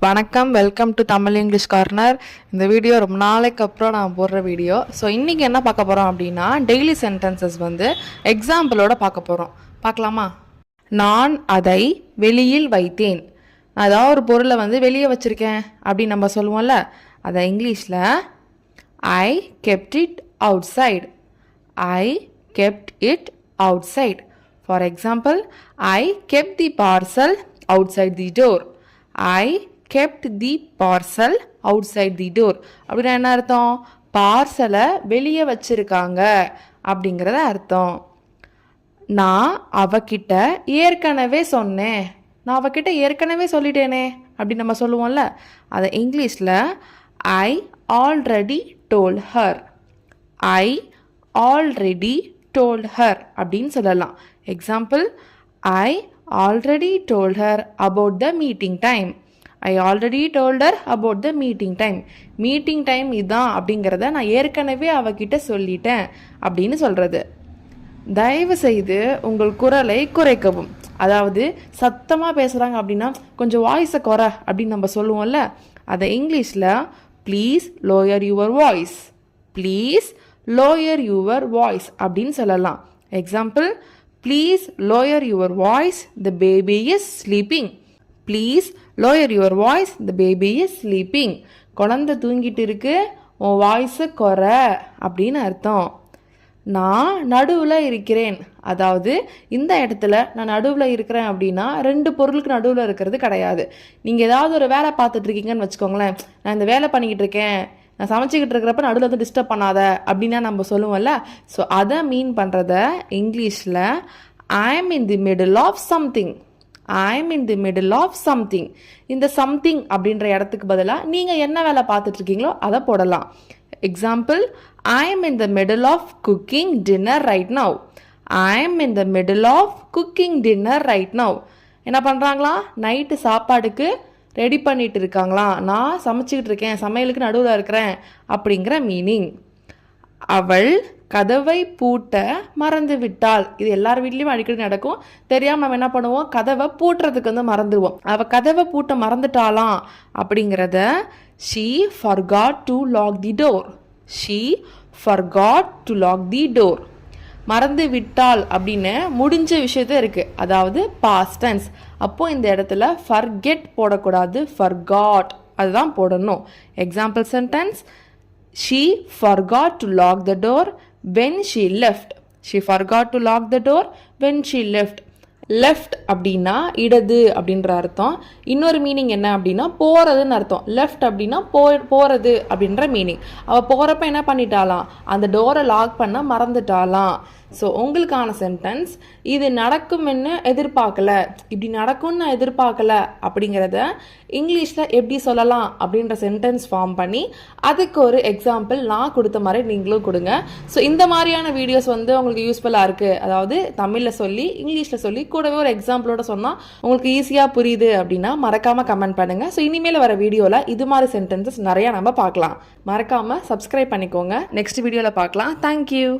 வணக்கம், welcome to Tamil English corner. இந்த video ரொம்ப நாளைக்கு அப்புறம் நான் போடுற வீடியோ. ஸோ இன்றைக்கி என்ன பார்க்க போகிறோம் அப்படின்னா, டெய்லி சென்டென்சஸ் எக்ஸாம்பிளோட பார்க்க போகிறோம். பார்க்கலாமா? நான் அதை வெளியில் வைத்தேன். நான் ஏதாவது ஒரு பொருளை வெளியே வச்சுருக்கேன் அப்படின்னு நம்ம சொல்லுவோம்ல, அதை இங்கிலீஷில் I kept it outside. I kept it outside. For example, I kept the parcel outside the door. I kept the parcel outside the door. அப்படின்னா என்ன அர்த்தம்? பார்சலை வெளியே வச்சிருக்காங்க அப்படிங்கிறத அர்த்தம். நான் அவகிட்ட ஏற்கனவே சொன்னேன். நான் அவகிட்ட ஏற்கனவே சொல்லிட்டேனே அப்படின்னு நம்ம சொல்லுவோம்ல, அதை இங்கிலீஷில் I already told her. I already told her அப்படின்னு சொல்லலாம். Example, I already told her about the meeting time. I already டோல்டர் about the meeting time. Meeting time இதுதான் அப்படிங்கிறத நான் ஏற்கனவே அவகிட்ட சொல்லிட்டேன் அப்படின்னு சொல்கிறது. தயவு செய்து உங்கள் குரலை குறைக்கவும். அதாவது சத்தமாக பேசுகிறாங்க அப்படின்னா கொஞ்சம் வாய்ஸை குறை அப்படின்னு நம்ம சொல்லுவோம்ல, அதை இங்கிலீஷில் please lower your voice. Please lower your voice அப்படின்னு சொல்லலாம். Example, please lower your voice, the baby is sleeping. Please lower your voice, the baby is sleeping. குழந்தை தூங்கிட்டு இருக்கு, உன் வாய்ஸை குறை அப்படின்னு அர்த்தம். நான் நடுவில் இருக்கிறேன். அதாவது இந்த இடத்துல நான் நடுவில் இருக்கிறேன் அப்படின்னா ரெண்டு பொருளுக்கு நடுவில் இருக்கிறது கிடையாது. நீங்கள் ஏதாவது ஒரு வேலை பார்த்துட்டு இருக்கீங்கன்னு வச்சுக்கோங்களேன், நான் இந்த வேலை பண்ணிக்கிட்டு இருக்கேன், நான் சமைச்சிக்கிட்டு இருக்கிறப்ப நடுவில் டிஸ்டர்ப் பண்ணாத அப்படின்னா நம்ம சொல்லுவோம்ல. ஸோ அதை மீன் பண்ணுறத இங்கிலீஷில் I am in the middle of something. I am in the middle of something. இந்த சம்திங் அப்படின்ற இடத்துக்கு பதிலாக நீங்கள் என்ன வேலை பார்த்துட்ருக்கீங்களோ அதை போடலாம். Example, I am in the middle of cooking dinner right now. I am in the middle of cooking dinner right now. என்ன பண்ணுறாங்களா? நைட்டு சாப்பாடுக்கு ரெடி பண்ணிட்டு இருக்காங்களா. நான் சமைச்சிக்கிட்டு இருக்கேன், சமையலுக்கு நடுவில் இருக்கிறேன் அப்படிங்கிற மீனிங். அவள் கதவை பூட்ட மறந்து விட்டாள். இது எல்லார் வீட்லேயும் அடிக்கடி நடக்கும். தெரியாமல் நம்ம என்ன பண்ணுவோம், கதவை பூட்டுறதுக்கு மறந்துடுவோம். அவள் கதவை பூட்ட மறந்துட்டாளாம் அப்படிங்கிறத she forgot to lock the door. she forgot to lock the door. மறந்து விட்டாள் அப்படின்னு முடிஞ்ச விஷயத்த இருக்குது, அதாவது past tense. அப்போது இந்த இடத்துல forget போடக்கூடாது, forgot அதுதான் போடணும். Example sentence, she forgot to lock the door when she left. She forgot to lock the door when she left. Left அப்படின்னா இடது அப்படின்ற அர்த்தம். இன்னொரு மீனிங் என்ன அப்படின்னா போகிறதுன்னு அர்த்தம். லெஃப்ட் அப்படின்னா போகிறது அப்படின்ற மீனிங். அவள் போகிறப்ப என்ன பண்ணிட்டாலாம், அந்த டோரை லாக் பண்ண மறந்துட்டாலாம். ஸோ உங்களுக்கான சென்டென்ஸ், இது நடக்கும்னு எதிர்பார்க்கல, இப்படி நடக்கும்னு நான் எதிர்பார்க்கல அப்படிங்கிறத இங்கிலீஷில் எப்படி சொல்லலாம் அப்படின்ற சென்டென்ஸ் ஃபார்ம் பண்ணி அதுக்கு ஒரு எக்ஸாம்பிள் நான் கொடுத்த மாதிரி நீங்களும் கொடுங்க. ஸோ இந்த மாதிரியான வீடியோஸ் உங்களுக்கு யூஸ்ஃபுல்லாக இருக்குது. அதாவது தமிழில் சொல்லி இங்கிலீஷில் சொல்லி கூடவே ஒரு எக்ஸாம்பிளோட சொன்னால் உங்களுக்கு ஈஸியாக புரியுது அப்படின்னா மறக்காமல் கமெண்ட் பண்ணுங்கள். ஸோ இனிமேல் வர வீடியோவில் இது மாதிரி சென்டென்சஸ் நிறையா நம்ம பார்க்கலாம். மறக்காமல் சப்ஸ்கிரைப் பண்ணிக்கோங்க. நெக்ஸ்ட் வீடியோவில் பார்க்கலாம். தேங்க்யூ.